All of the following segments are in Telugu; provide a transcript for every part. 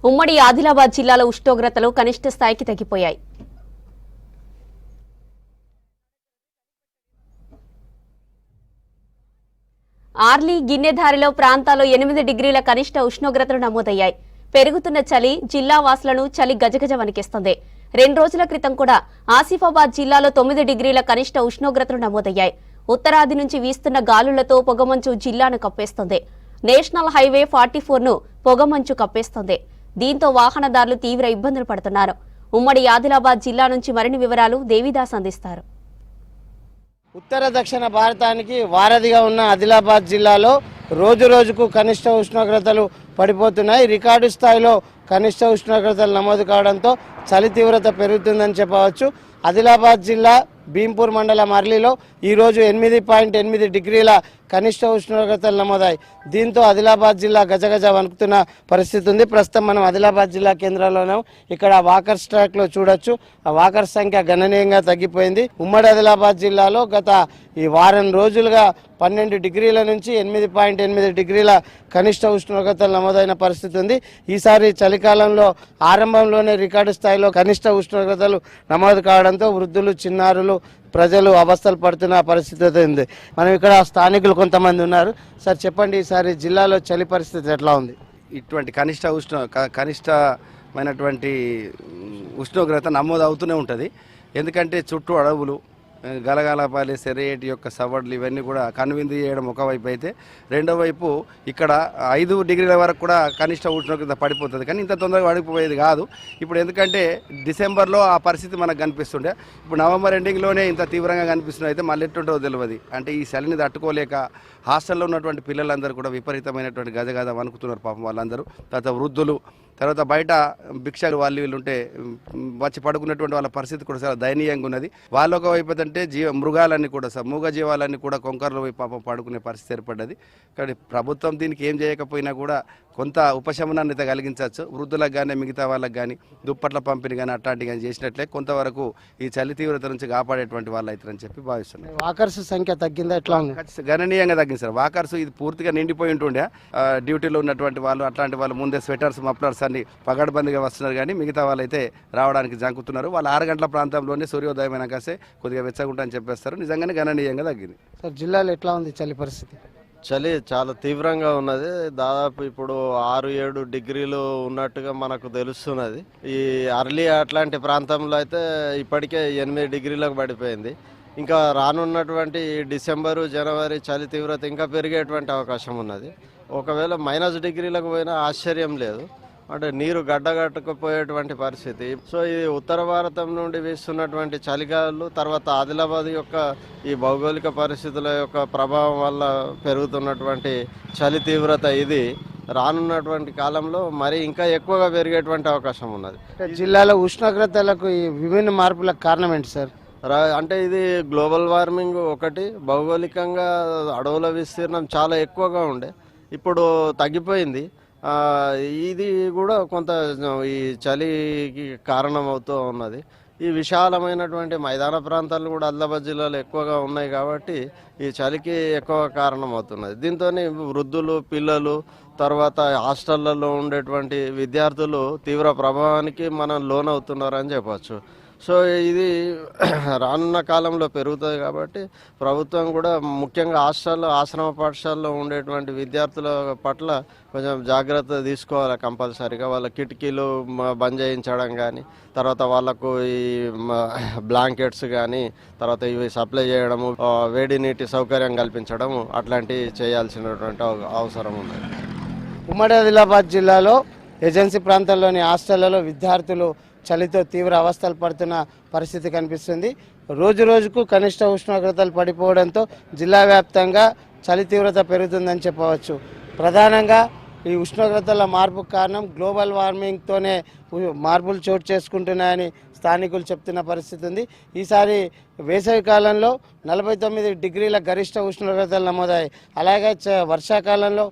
ఉమ్మడి ఆదిలాబాద్ జిల్లాలో ఉష్ణోగ్రతలు కనిష్ట స్థాయికి తగ్గిపోయాయి. ఆర్లీ గిన్నెధారిలో ప్రాంతాల్లో 8 డిగ్రీల కనిష్ట ఉష్ణోగ్రతలు నమోదయ్యాయి. పెరుగుతున్న చలి జిల్లా వాసులను చలి గజగజ వణికిస్తుంది. 2 రోజుల క్రితం కూడా ఆసిఫాబాద్ జిల్లాలో 9 డిగ్రీల కనిష్ట ఉష్ణోగ్రతలు నమోదయ్యాయి. ఉత్తరాది నుంచి వీస్తున్న గాలులతో పొగమంచు జిల్లాను కప్పేస్తుంది. నేషనల్ హైవే 44ను పొగమంచు కప్పేస్తుంది. దీంతో వాహనదారులు తీవ్ర ఇబ్బందులు పడుతున్నారు. ఉమ్మడి ఆదిలాబాద్ జిల్లా నుంచి మరిన్ని వివరాలు దేవిదాస్ అందిస్తారు. ఉత్తర దక్షిణ భారతానికి వారధిగా ఉన్న ఆదిలాబాద్ జిల్లాలో రోజు రోజుకు కనిష్ట ఉష్ణోగ్రతలు పడిపోతున్నాయి. రికార్డు స్థాయిలో కనిష్ట ఉష్ణోగ్రతలు నమోదు కావడంతో చలి తీవ్రత పెరుగుతుందని చెప్పవచ్చు. ఆదిలాబాద్ జిల్లా భీంపూర్ మండలం అర్లీలో ఈరోజు 8.8 డిగ్రీల కనిష్ట ఉష్ణోగ్రతలు నమోదాయి. దీంతో ఆదిలాబాద్ జిల్లా గజగజ వణుకుతున్న పరిస్థితి ఉంది. ప్రస్తుతం మనం ఆదిలాబాద్ జిల్లా కేంద్రంలోనే ఇక్కడ వాకర్స్ ట్రాక్ లో చూడొచ్చు. ఆ వాకర్స్ సంఖ్య గణనీయంగా తగ్గిపోయింది. ఉమ్మడి ఆదిలాబాద్ జిల్లాలో గత ఈ వారం రోజులుగా 12 డిగ్రీల నుంచి 8.8 డిగ్రీల కనిష్ట ఉష్ణోగ్రతలు నమోదైన పరిస్థితి ఉంది. ఈసారి చలికాలంలో ఆరంభంలోనే రికార్డు స్థాయిలో కనిష్ట ఉష్ణోగ్రతలు నమోదు కావడంతో వృద్ధులు, చిన్నారులు, ప్రజలు అవస్థలు పడుతున్న పరిస్థితి ఉంది. మనం ఇక్కడ స్థానికులు కొంతమంది ఉన్నారు. సార్ చెప్పండి, ఈసారి జిల్లాలో చలి పరిస్థితి ఎట్లా ఉంది? ఇటువంటి కనిష్టమైనటువంటి ఉష్ణోగ్రత నమోదు అవుతూనే ఉంటుంది. ఎందుకంటే చుట్టూ అడవులు, గలగలపాలి, సెరేటి యొక్క సవడ్లు ఇవన్నీ కూడా కనువిందు చేయడం ఒకవైపు అయితే, రెండో వైపు ఇక్కడ 5 డిగ్రీల వరకు కూడా కనిష్ట ఉష్ణోగ్రత పడిపోతుంది. కానీ ఇంత తొందరగా పడిపోయేది కాదు. ఇప్పుడు ఎందుకంటే డిసెంబర్లో ఆ పరిస్థితి మనకు కనిపిస్తుండే, ఇప్పుడు నవంబర్ ఎండింగ్లోనే ఇంత తీవ్రంగా కనిపిస్తుంది. అయితే మళ్ళీ ఎట్టుంటో తెలియదు. అంటే ఈ చలిని తట్టుకోలేక హాస్టల్లో ఉన్నటువంటి పిల్లలందరూ కూడా విపరీతమైనటువంటి గజగజ వణుకుతున్నారు పాపం వాళ్ళందరూ. తర్వాత వృద్ధులు, తర్వాత బయట భిక్షలు వీళ్ళు ఉంటే వచ్చి పడుకున్నటువంటి వాళ్ళ పరిస్థితి కూడా చాలా దయనీయంగా ఉన్నది. వాళ్ళు ఒకవైపు అంటే మృగాలన్నీ కూడా మూగ జీవాలన్నీ కూడా కొంకర్లు పాపం పడుకునే పరిస్థితి ఏర్పడ్డది. కానీ ప్రభుత్వం దీనికి ఏం చేయకపోయినా కూడా కొంత ఉపశమనాన్ని కలిగించవచ్చు. వృద్ధులకు కానీ మిగతా వాళ్ళకి కానీ దుప్పట్ల పంపిణీ కానీ అట్లాంటివి కానీ చేసినట్లే కొంతవరకు ఈ చలి తీవ్రత నుంచి కాపాడేటువంటి వాళ్ళు అవుతారని చెప్పి భావిస్తున్నాయి. వాకర్స్ సంఖ్య తగ్గిందా ఎట్లా ఉంది? గణనీయంగా తగ్గింది సార్. వాకర్స్ ఇది పూర్తిగా నిండిపోయి ఉంటుండే. డ్యూటీలో ఉన్నటువంటి వాళ్ళు, అట్లాంటి వాళ్ళు ముందే స్వెటర్స్, మఫ్లర్స్ అన్ని పగడబందిగా వస్తున్నారు. కానీ మిగతా వాళ్ళు అయితే రావడానికి జంకుతున్నారు. వాళ్ళు 6 గంటల ప్రాంతంలోనే సూర్యోదయం అయినాకసే కొద్దిగా వెచ్చగుంటా అని చెప్పేస్తారు. నిజంగానే గణనీయంగా తగ్గింది. సార్ జిల్లాలో ఎట్లా ఉంది చలి పరిస్థితి? చలి చాలా తీవ్రంగా ఉన్నది. దాదాపు ఇప్పుడు 6-7 డిగ్రీలు ఉన్నట్టుగా మనకు తెలుస్తున్నది. ఈ అర్లీ అట్లాంటి ప్రాంతంలో అయితే ఇప్పటికే 8 డిగ్రీలకు పడిపోయింది. ఇంకా రానున్నటువంటి డిసెంబరు, జనవరి చలి తీవ్రత ఇంకా పెరిగేటువంటి అవకాశం ఉన్నది. ఒకవేళ -10 డిగ్రీలకు పోయినా ఆశ్చర్యం లేదు. అంటే నీరు గడ్డగట్టుకుపోయేటువంటి పరిస్థితి. సో ఇది ఉత్తర భారతం నుండి వీస్తున్నటువంటి చలిగాలు, తర్వాత ఆదిలాబాద్ యొక్క ఈ భౌగోళిక పరిస్థితుల యొక్క ప్రభావం వల్ల పెరుగుతున్నటువంటి చలి తీవ్రత ఇది రానున్నటువంటి కాలంలో మరి ఇంకా ఎక్కువగా పెరిగేటువంటి అవకాశం ఉన్నది. జిల్లాలో ఉష్ణోగ్రతలకు ఈ విభిన్న మార్పులకు కారణం ఏంటి సార్? అంటే ఇది గ్లోబల్ వార్మింగ్ ఒకటి, భౌగోళికంగా అడవుల విస్తీర్ణం చాలా ఎక్కువగా ఉండే, ఇప్పుడు తగ్గిపోయింది. ఇది కూడా కొంత ఈ చలికి కారణమవుతూ ఉన్నది. ఈ విశాలమైనటువంటి మైదాన ప్రాంతాలు కూడా ఆదిలాబాద్ జిల్లాలో ఎక్కువగా ఉన్నాయి కాబట్టి ఈ చలికి ఎక్కువ కారణమవుతున్నది. దీంతో వృద్ధులు, పిల్లలు, తర్వాత హాస్టళ్లలో ఉండేటువంటి విద్యార్థులు తీవ్ర ప్రభావానికి మనం లోనవుతున్నారని చెప్పచ్చు. సో ఇది రానున్న కాలంలో పెరుగుతుంది కాబట్టి ప్రభుత్వం కూడా ముఖ్యంగా హాస్టల్లో, ఆశ్రమ పాఠశాలలో ఉండేటువంటి విద్యార్థుల పట్ల కొంచెం జాగ్రత్త తీసుకోవాలి కంపల్సరీగా. వాళ్ళ కిటికీలు బంద్ చేయించడం కానీ, తర్వాత వాళ్ళకు ఈ బ్లాంకెట్స్ కానీ, తర్వాత ఇవి సప్లై చేయడము, వేడి నీటి సౌకర్యం కల్పించడము అట్లాంటివి చేయాల్సినటువంటి అవసరం ఉంది. ఉమ్మడి ఆదిలాబాద్ జిల్లాలో ఏజెన్సీ ప్రాంతాల్లోని హాస్టళ్లలో విద్యార్థులు చలితో తీవ్ర అవస్థలు పడుతున్న పరిస్థితి కనిపిస్తుంది. రోజు రోజుకు కనిష్ట ఉష్ణోగ్రతలు పడిపోవడంతో జిల్లా వ్యాప్తంగా చలి తీవ్రత పెరుగుతుందని చెప్పవచ్చు. ప్రధానంగా ఈ ఉష్ణోగ్రతల మార్పుకు కారణం గ్లోబల్ వార్మింగ్తోనే మార్పులు చోటు చేసుకుంటున్నాయని స్థానికులు చెప్తున్న పరిస్థితి ఉంది. ఈసారి వేసవి కాలంలో 49 డిగ్రీల గరిష్ట ఉష్ణోగ్రతలు నమోదాయి. అలాగే వర్షాకాలంలో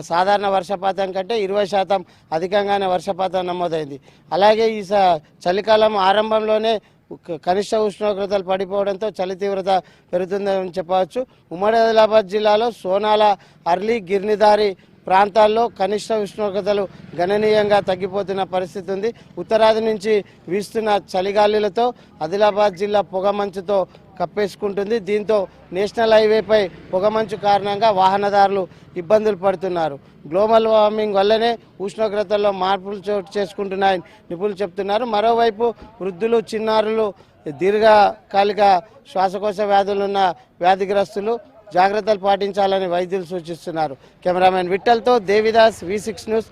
సాధారణ వర్షపాతం కంటే 20% అధికంగానే వర్షపాతం నమోదైంది. అలాగే ఈ చలికాలం ఆరంభంలోనే కనిష్ట ఉష్ణోగ్రతలు పడిపోవడంతో చలి తీవ్రత పెరుగుతుందని చెప్పవచ్చు. ఉమ్మడి ఆదిలాబాద్ జిల్లాలో సోనాల, అర్లీ, గిర్నిదారి ప్రాంతాల్లో కనిష్ట ఉష్ణోగ్రతలు గణనీయంగా తగ్గిపోతున్న పరిస్థితి ఉంది. ఉత్తరాది నుంచి వీస్తున్న చలిగాలులతో ఆదిలాబాద్ జిల్లా పొగమంచుతో కప్పేసుకుంటుంది. దీంతో నేషనల్ హైవేపై పొగమంచు కారణంగా వాహనదారులు ఇబ్బందులు పడుతున్నారు. గ్లోబల్ వార్మింగ్ వల్లనే ఉష్ణోగ్రతల్లో మార్పులు చోటు చేసుకుంటున్నాయని నిపుణులు చెప్తున్నారు. మరోవైపు వృద్ధులు, చిన్నారులు, దీర్ఘకాలిక శ్వాసకోశ వ్యాధులున్న వ్యాధిగ్రస్తులు జాగ్రత్తలు పాటించాలని వైద్యులు సూచిస్తున్నారు. కెమెరామెన్ విఠల్తో దేవిదాస్, V6 న్యూస్.